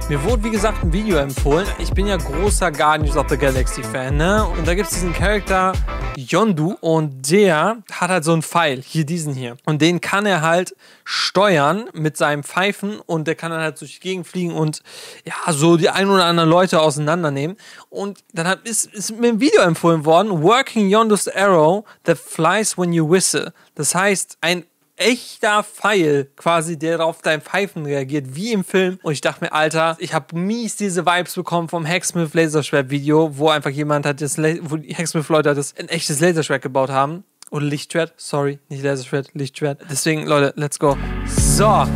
Mir wurde, wie gesagt, ein Video empfohlen. Ich bin ja großer Guardians of the Galaxy Fan, ne? Und da gibt es diesen Charakter Yondu und der hat halt so einen Pfeil, hier diesen hier. Und den kann er halt steuern mit seinem Pfeifen und der kann dann halt durch die Gegend fliegen und ja, so die ein oder anderen Leute auseinandernehmen. Und dann ist mir ein Video empfohlen worden, Working Yondu's Arrow that flies when you whistle. Das heißt, ein echter Pfeil, quasi, der auf dein Pfeifen reagiert, wie im Film. Und ich dachte mir, Alter, ich habe mies diese Vibes bekommen vom Hacksmith Laserschwert-Video, wo einfach jemand hat, wo die Hacksmith-Leute ein echtes Laserschwert gebaut haben. Oder Lichtschwert, sorry, nicht Laserschwert, Lichtschwert. Deswegen, Leute, let's go. So. Ah,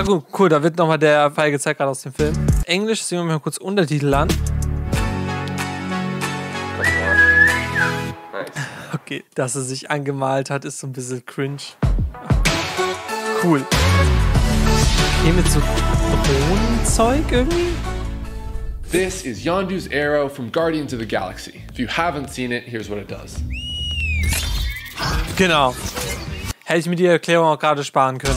gut, cool, da wird nochmal der Pfeil gezeigt, gerade aus dem Film. Englisch, deswegen machen wir kurz Untertitel an. Okay, dass er sich angemalt hat, ist so ein bisschen cringe. Cool. Hier mit so Drohnenzeug irgendwie? This is Yondu's arrow from Guardians of the Galaxy. If you haven't seen it, here's what it does. Genau. Hätte ich mir die Erklärung auch gerade sparen können.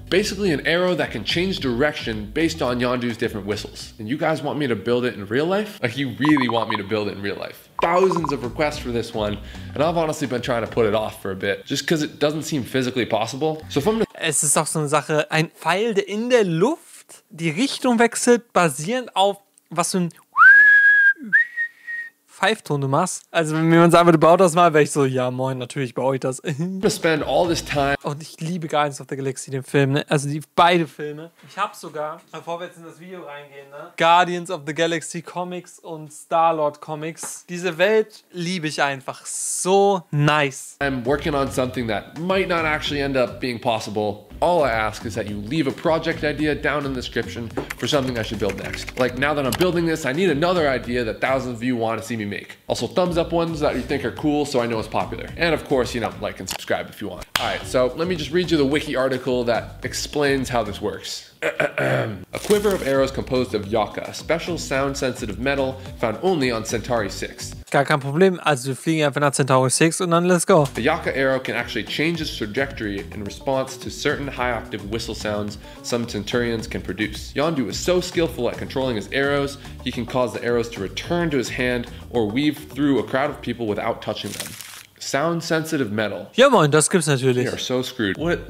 Basically an arrow that can change direction based on Yondu's different whistles. And you guys want me to build it in real life? Like, you really want me to build it in real life. Thousands of requests for this one, and I've honestly been trying to put it off for a bit, just because it doesn't seem physically possible. So from es ist auch so eine Sache, ein Pfeil, der in der Luft die Richtung wechselt, basierend auf was für ein Pfeifton du machst. Also wenn mir jemand sagen würde, baut das mal, wäre ich so, ja moin, natürlich baue ich das. spend all this time. Und ich liebe Guardians of the Galaxy, den Film, ne? Also beide Filme. Ich habe sogar, bevor wir jetzt in das Video reingehen, ne? Guardians of the Galaxy Comics und Star-Lord Comics. Diese Welt liebe ich einfach. So nice. I'm working on something that might not actually end up being possible. All I ask is that you leave a project idea down in the description for something I should build next. Like, now that I'm building this, I need another idea that thousands of you want to see me make. Also, thumbs up ones that you think are cool so I know it's popular. And of course, you know, like and subscribe if you want. All right, so let me just read you the wiki article that explains how this works. A quiver of arrows composed of Yaka, a special sound-sensitive metal found only on Centauri 6. Gar kein Problem, also wir fliegen einfach nach Centauri 6 und dann let's go. The Yaka arrow can actually change its trajectory in response to certain high-octave whistle sounds some Centurions can produce. Yondu is so skillful at controlling his arrows, he can cause the arrows to return to his hand or weave through a crowd of people without touching them. Sound-sensitive metal. Ja moin, das gibt's natürlich. We are so screwed. What?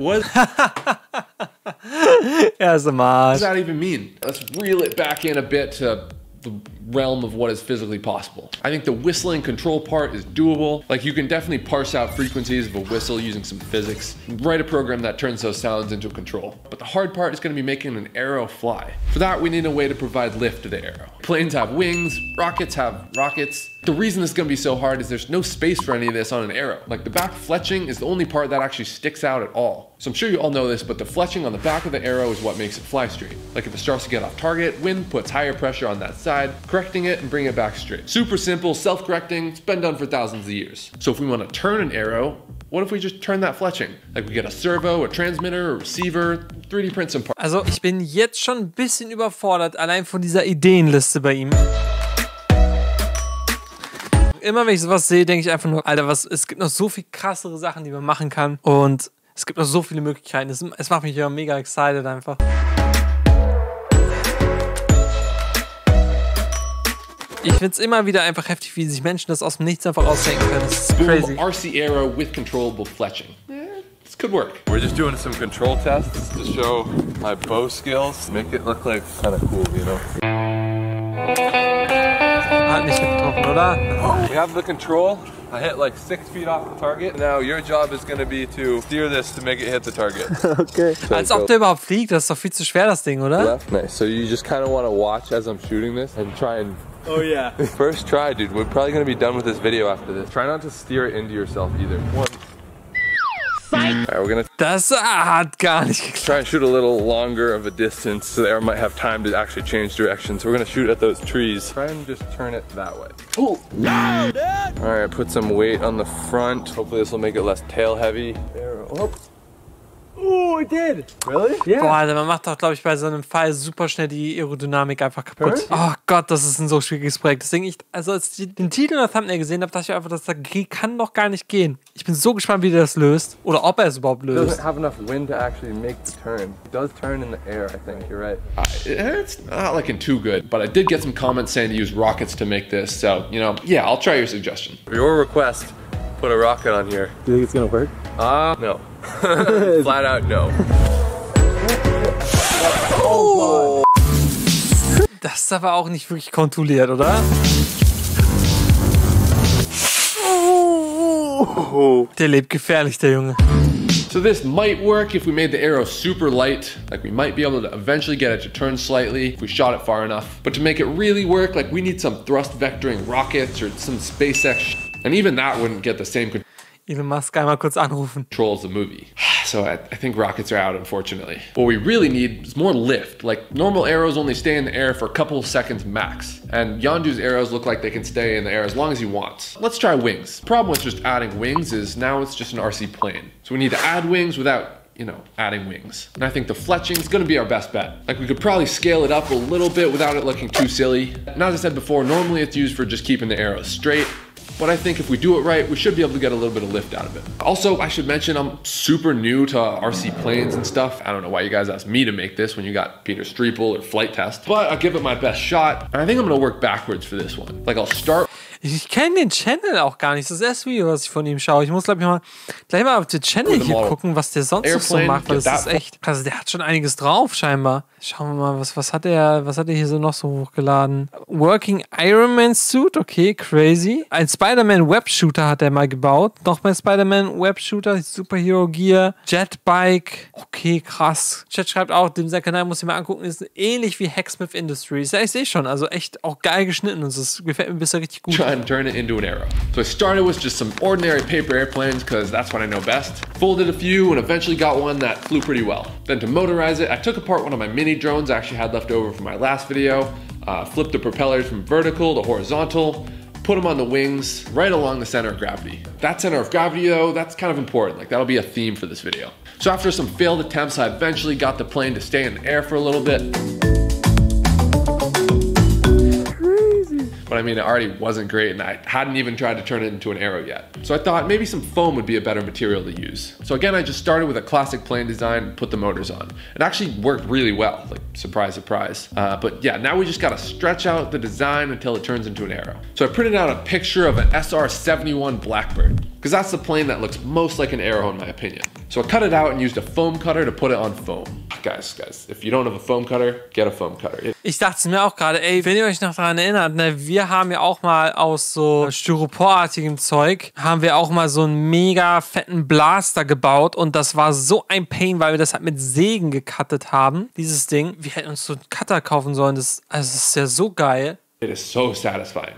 Er ist am Arsch. What does that even mean? Let's reel it back in a bit to the realm of what is physically possible. I think the whistling control part is doable. Like, you can definitely parse out frequencies of a whistle using some physics, write a program that turns those sounds into control. But the hard part is going to be making an arrow fly. For that, we need a way to provide lift to the arrow. Planes have wings, rockets have rockets. The reason this is going to be so hard is there's no space for any of this on an arrow. Like, the back fletching is the only part that actually sticks out at all. So I'm sure you all know this, but the fletching on the back of the arrow is what makes it fly straight. Like, if it starts to get off target, wind puts higher pressure on that side, correcting it and bring it back straight. Super simple, self-correcting, it's been done for thousands of years. So if we want to turn an arrow, what if we just turn that fletching? Like, we get a servo, a transmitter, a receiver, 3D print some parts. Also ich bin jetzt schon ein bisschen überfordert, allein von dieser Ideenliste bei ihm. Immer wenn ich sowas sehe, denke ich einfach nur, Alter, es gibt noch so viel krassere Sachen, die man machen kann. Und es gibt noch so viele Möglichkeiten. Es macht mich ja mega excited einfach. Ich finde es immer wieder einfach heftig, wie sich Menschen das aus dem Nichts einfach ausdenken können. Das ist crazy. RC arrow with controllable fletching. This could work. We're just doing some control tests to show my bow skills. Make it look like kind of cool, you know? Hat nicht getroffen, oder? We have the control. I hit like 6 feet off the target. Now your job is going to be to steer this to make it hit the target. Okay. Als ob der überhaupt fliegt, das ist doch viel zu schwer, das Ding, oder? Left. Nice. So you just kind of want to watch as I'm shooting this and try and... Oh yeah. First try, dude. We're probably going to be done with this video after this. Try not to steer it into yourself either. One. Alright, we're gonna das hat gar nicht geklappt. try and shoot a little longer of a distance so the arrow might have time to actually change direction. So we're gonna shoot at those trees. Try and just turn it that way. Oh, no, dude! Alright, put some weight on the front. Hopefully this will make it less tail heavy. Arrow up. Oh, it did. Really? Yeah. Boah, Alter, man macht doch, glaube ich, bei so einem Fall super schnell die Aerodynamik einfach kaputt. Oh Gott, das ist ein so schwieriges Projekt. Deswegen, also als ich den Titel und das Thumbnail gesehen habe, dachte ich einfach, das kann doch gar nicht gehen. Ich bin so gespannt, wie der das löst. Oder ob er es überhaupt löst. It doesn't have enough wind to actually make the turn. It does turn in the air, I think. You're right. It's not looking too good, but I did get some comments saying to use rockets to make this. So, you know, yeah, I'll try your suggestion. For your request, put a rocket on here. Do you think it's gonna work? No. Flat out no. Oh. Das ist aber auch nicht wirklich kontrolliert, oder? Der lebt gefährlich, der Junge. So this might work if we made the arrow super light. Like we might be able to eventually get it to turn slightly if we shot it far enough. But to make it really work, like we need some thrust vectoring rockets or some SpaceX and even that wouldn't get the same Elon Musk einmal kurz anrufen. control as the movie. So I think rockets are out, unfortunately. What we really need is more lift. Like normal arrows only stay in the air for a couple of seconds max. And Yondu's arrows look like they can stay in the air as long as he wants. Let's try wings. The problem with just adding wings is now it's just an RC plane. So we need to add wings without, you know, adding wings. And I think the fletching is gonna be our best bet. Like we could probably scale it up a little bit without it looking too silly. And as I said before, normally it's used for just keeping the arrows straight. But I think if we do it right, we should be able to get a little bit of lift out of it. Also, I should mention I'm super new to RC planes and stuff. I don't know why you guys asked me to make this when you got Peter Streeple or Flight Test, but I'll give it my best shot. And I think I'm gonna work backwards for this one. Like I'll start. Ich kenne den Channel auch gar nicht. Das ist das erste Video, was ich von ihm schaue. Ich muss, glaube ich, gleich mal auf den Channel hier gucken, was der sonst noch so macht. Weil das ist echt, also der hat schon einiges drauf, scheinbar. Schauen wir mal, was hat er hier so noch so hochgeladen? Working Iron Man Suit, okay, crazy. Ein Spider-Man Webshooter hat er mal gebaut. Noch mehr Spider-Man Webshooter, Superhero Gear, Jetbike, okay, krass. Chat schreibt auch, sein Kanal muss ich mal angucken, ist ähnlich wie Hacksmith Industries. Ja, ich sehe schon, also echt auch geil geschnitten und das gefällt mir bisher richtig gut. And turn it into an arrow. So I started with just some ordinary paper airplanes because that's what I know best. Folded a few and eventually got one that flew pretty well. Then to motorize it, I took apart one of my mini drones I actually had left over from my last video, flipped the propellers from vertical to horizontal, put them on the wings right along the center of gravity. That center of gravity though, that's kind of important. Like that'll be a theme for this video. So after some failed attempts, I eventually got the plane to stay in the air for a little bit. But I mean, it already wasn't great and I hadn't even tried to turn it into an arrow yet. So I thought maybe some foam would be a better material to use. So again, I just started with a classic plane design and put the motors on. It actually worked really well, like surprise, surprise. But yeah, now we just gotta stretch out the design until it turns into an arrow. So I printed out a picture of an SR-71 Blackbird, because that's the plane that looks most like an arrow in my opinion. So I cut it out and used a foam cutter to put it on foam. Guys, if you don't have a foam cutter, get a foam cutter. Ich dachte mir auch gerade, ey, wenn ihr euch noch daran erinnert, ne, wir haben ja auch mal aus so styroporartigem Zeug, haben wir auch mal so einen mega fetten Blaster gebaut und das war so ein Pain, weil wir das halt mit Sägen gecuttet haben, dieses Ding. Wir hätten uns so einen Cutter kaufen sollen, das ist ja so geil. It is so satisfying.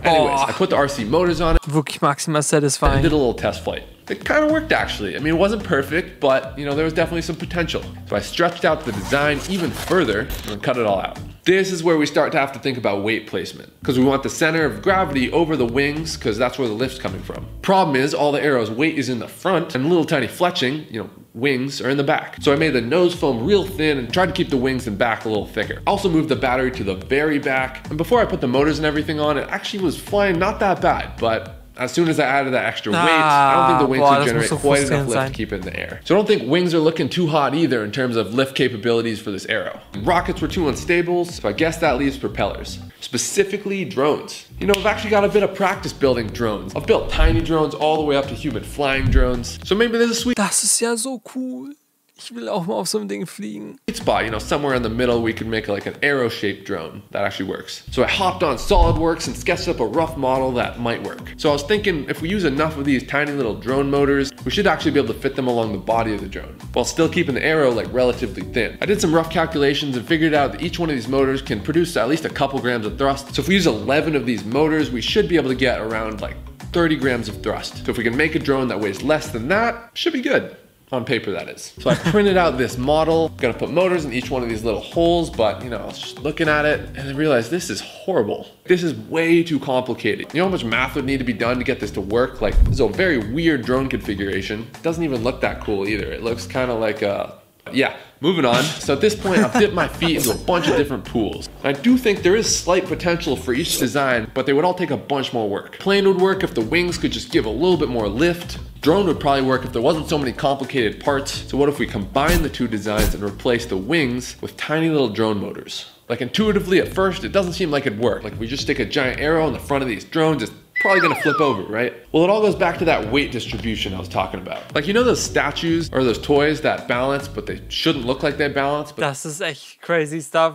Anyways, I put the RC motors on it. Wirklich maximal satisfying. And did a little test flight. It kind of worked actually. I mean, it wasn't perfect, but you know, there was definitely some potential. So I stretched out the design even further and cut it all out. This is where we start to have to think about weight placement because we want the center of gravity over the wings because that's where the lift's coming from. Problem is all the arrow's weight is in the front and little tiny fletching, you know, wings are in the back. So I made the nose foam real thin and tried to keep the wings and back a little thicker. Also moved the battery to the very back. And before I put the motors and everything on, it actually was flying not that bad, but as soon as I added that extra weight, I don't think the wings would generate quite enough lift to keep it in the air. So I don't think wings are looking too hot either in terms of lift capabilities for this arrow. Rockets were too unstable, so I guess that leaves propellers. Specifically drones. You know, I've actually got a bit of practice building drones. I've built tiny drones all the way up to human flying drones. So maybe there's a sweet Das ist ja so cool. Ich will auch mal auf so einem Ding fliegen. spot, you know, somewhere in the middle we could make like an arrow-shaped drone that actually works. So I hopped on SolidWorks and sketched up a rough model that might work. So I was thinking if we use enough of these tiny little drone motors, we should actually be able to fit them along the body of the drone while still keeping the arrow like relatively thin. I did some rough calculations and figured out that each one of these motors can produce at least a couple grams of thrust. So if we use 11 of these motors, we should be able to get around like 30 grams of thrust. So if we can make a drone that weighs less than that, should be good. On paper, that is. So I printed out this model, gonna put motors in each one of these little holes, but you know, I was just looking at it and I realized this is horrible. This is way too complicated. You know how much math would need to be done to get this to work? Like, this is a very weird drone configuration. It doesn't even look that cool either. It looks kind of like a, yeah, moving on. So at this point, I've dipped my feet into a bunch of different pools. I do think there is slight potential for each design, but they would all take a bunch more work. Plane would work if the wings could just give a little bit more lift. Drone would probably work if there wasn't so many complicated parts. So what if we combine the two designs and replace the wings with tiny little drone motors? Like intuitively at first, it doesn't seem like it'd work. Like if we just stick a giant arrow in the front of these drones, it's probably gonna flip over, right? Well, it all goes back to that weight distribution I was talking about. Like, you know those statues or those toys that balance, but they shouldn't look like they balance? But das ist echt crazy stuff.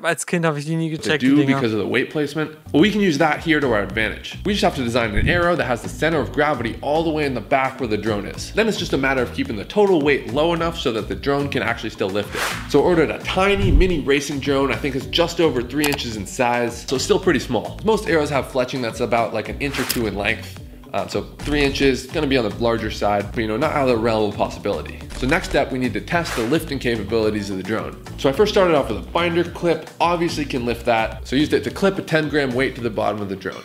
Als Kind habe ich die nie gecheckt. They do because of the weight placement. Well, we can use that here to our advantage. We just have to design an arrow that has the center of gravity all the way in the back where the drone is. Then it's just a matter of keeping the total weight low enough so that the drone can actually still lift it. So I ordered a tiny mini racing drone. I think it's just over 3 inches in size, so it's still pretty small. Most arrows have fletching that's about like an inch or two in length. So 3 inches, gonna be on the larger side, but you know, not out of the realm of possibility. So next step, we need to test the lifting capabilities of the drone. So I first started off with a binder clip, obviously can lift that. So I used it to clip a 10-gram weight to the bottom of the drone.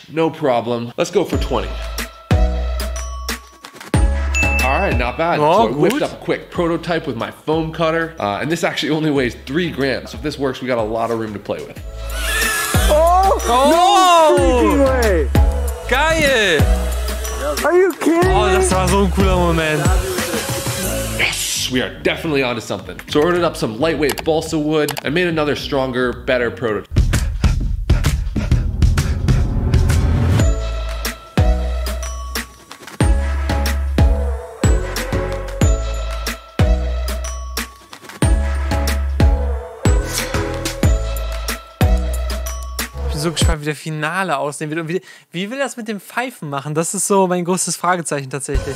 No problem. Let's go for 20. All right, not bad. Oh, so I whipped up a quick prototype with my foam cutter, and this actually only weighs 3 grams. So if this works, we got a lot of room to play with. Oh! No freaking way! Geil! Are you kidding Oh, me? das war so ein cooler Moment. Yes, we are definitely onto something. So I ordered up some lightweight balsa wood and made another stronger, better prototype. Ich bin so gespannt, wie der Finale aussehen wird. Und wie will er das mit dem Pfeifen machen? Das ist so mein größtes Fragezeichen tatsächlich.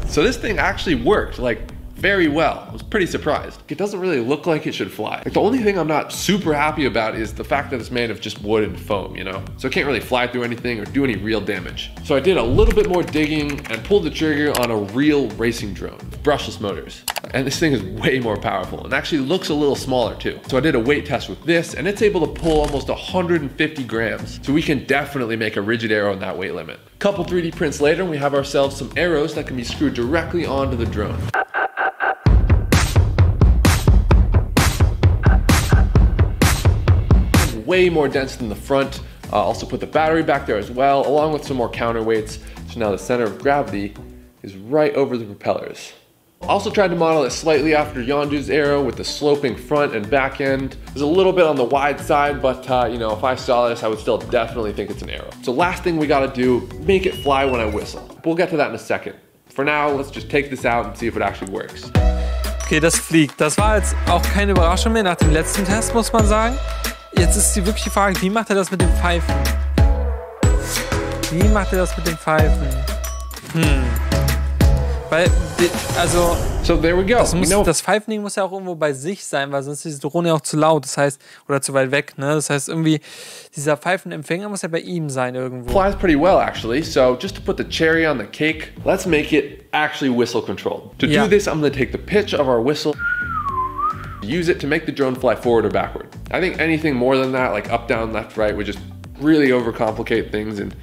So this thing actually worked, like, very well. I was pretty surprised. It doesn't really look like it should fly. Like, the only thing I'm not super happy about is the fact that it's made of just wood and foam, you know? So it can't really fly through anything or do any real damage. So I did a little bit more digging and pulled the trigger on a real racing drone with brushless motors. And this thing is way more powerful and actually looks a little smaller too. So I did a weight test with this and it's able to pull almost 150 grams. So we can definitely make a rigid arrow in that weight limit. Couple 3D prints later, we have ourselves some arrows that can be screwed directly onto the drone. Way more dense than the front. Also put the battery back there as well, along with some more counterweights. So now the center of gravity is right over the propellers. Also tried to model it slightly after Yondu's arrow with the sloping front and back end. It was a little bit on the wide side, but you know, if I saw this, I would still definitely think it's an arrow. So last thing we gotta do, make it fly when I whistle. We'll get to that in a second. For now, let's just take this out and see if it actually works. Okay, das fliegt. Das war jetzt auch keine Überraschung mehr nach dem letzten Test, muss man sagen. Jetzt ist die wirkliche Frage, wie macht er das mit dem Pfeifen? Wie macht er das mit dem Pfeifen? Weil, also... So there we go. Das Pfeifending muss ja auch irgendwo bei sich sein, weil sonst ist die Drohne ja auch zu laut, das heißt, oder zu weit weg, ne? Das heißt irgendwie, dieser Pfeifenempfänger muss ja bei ihm sein irgendwo. Flies pretty well actually, so just to put the cherry on the cake, let's make it actually whistle controlled. To do this, I'm gonna take the pitch of our whistle, use it to make the drone fly forward or backward. I think anything more than that, like up, down, left, right, would just really overcomplicate things, and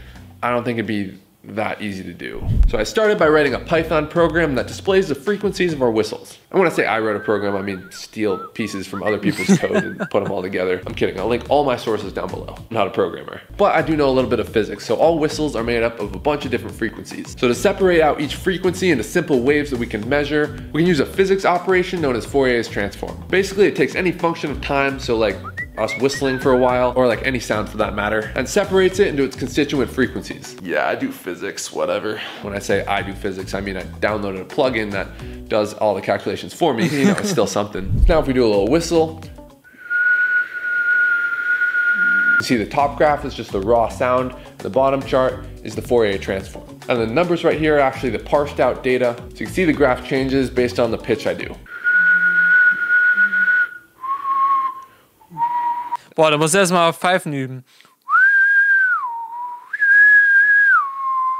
I don't think it'd be that easy to do. So I started by writing a Python program that displays the frequencies of our whistles. And when I say I wrote a program, I mean steal pieces from other people's code and put them all together. I'm kidding, I'll link all my sources down below. I'm not a programmer. But I do know a little bit of physics, so all whistles are made up of a bunch of different frequencies. So to separate out each frequency into simple waves that we can measure, we can use a physics operation known as Fourier's transform. Basically, it takes any function of time, so like us whistling for a while, or like any sound for that matter, and separates it into its constituent frequencies. Yeah, I do physics, whatever. When I say I do physics, I mean I downloaded a plugin that does all the calculations for me. You know, it's still something. Now if we do a little whistle, you see the top graph is just the raw sound, and the bottom chart is the Fourier transform. And the numbers right here are actually the parsed out data, so you can see the graph changes based on the pitch I do. Boah, da muss erstmal Pfeifen üben.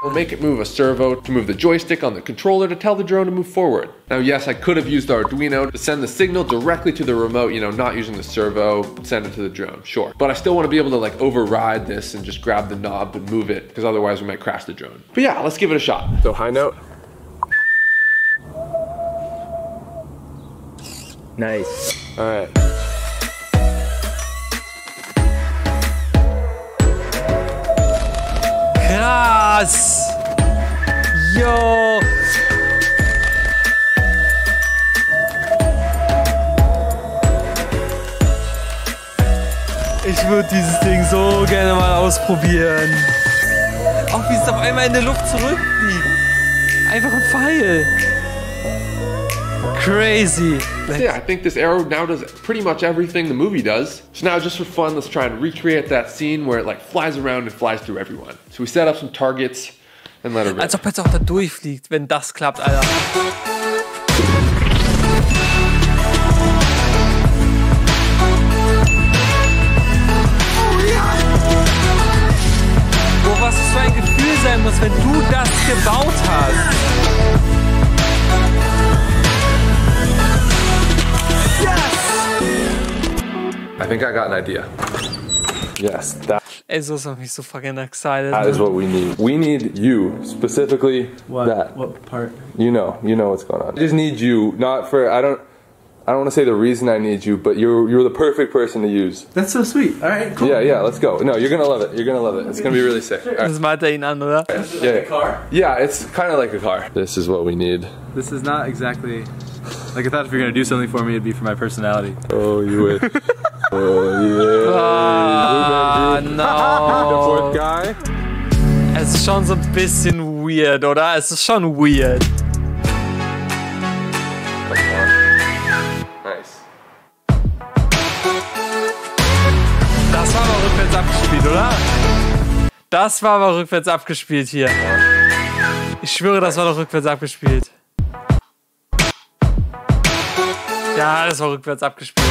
We'll make it move a servo to move the joystick on the controller to tell the drone to move forward. Now, yes, I could have used the Arduino to send the signal directly to the remote, you know, not using the servo, send it to the drone, sure. But I still want to be able to like override this and just grab the knob and move it, because otherwise we might crash the drone. But yeah, let's give it a shot. So high note. Nice. All right. Krass! Yo! Ich würde dieses Ding so gerne mal ausprobieren. Auch wie es auf einmal in der Luft zurückfliegt. Einfach ein Pfeil. Crazy. Yeah, I think this arrow now does pretty much everything the movie does. So now just for fun, let's try and recreate that scene where it like flies around and flies through everyone. So we set up some targets and let it rip. Als ob jetzt auch da durchfliegt, wenn das klappt, Alter. Boah, was das für ein Gefühl sein muss, wenn du das gebaut hast. I think I got an idea. Yes, that Ey, so ist mich so fucking excited. is what we need. We need you, specifically that. What part? You know what's going on. I just need you, not for, I don't want to say the reason I need you, but you're the perfect person to use. That's so sweet. All right, cool. Yeah, let's go. No, you're gonna love it. You're gonna love it. It's gonna be really sick. All right. Das malt ihn an, oder? Yeah, a car? Yeah, it's kind of like a car. This is what we need. This is not exactly, like I thought if you're gonna do something for me, it'd be for my personality. Oh, you wish. Oh, yeah. Ah, The no. fourth guy. Es ist schon so ein bisschen weird, oder? Es ist schon weird. Nice. Das war aber rückwärts abgespielt, oder? Das war aber rückwärts abgespielt hier. Ich schwöre, das war doch rückwärts abgespielt. Ja, das war rückwärts abgespielt.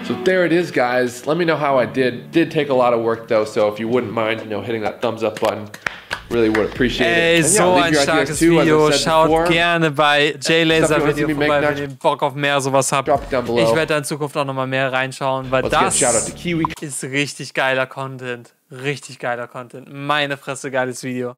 So there it is, guys. Let me know how I did. Did take a lot of work though, so if you wouldn't mind, you know, hitting that thumbs up button, really would appreciate Ey, it. so ein starkes Video. Schaut gerne bei J-Laser-Video vorbei, wenn ihr Bock auf mehr sowas habt. Drop it down below. Ich werde da in Zukunft auch nochmal mehr reinschauen, weil Let's get a das shout out to Kiwi. ist richtig geiler Content. Richtig geiler Content. Meine Fresse, geiles Video.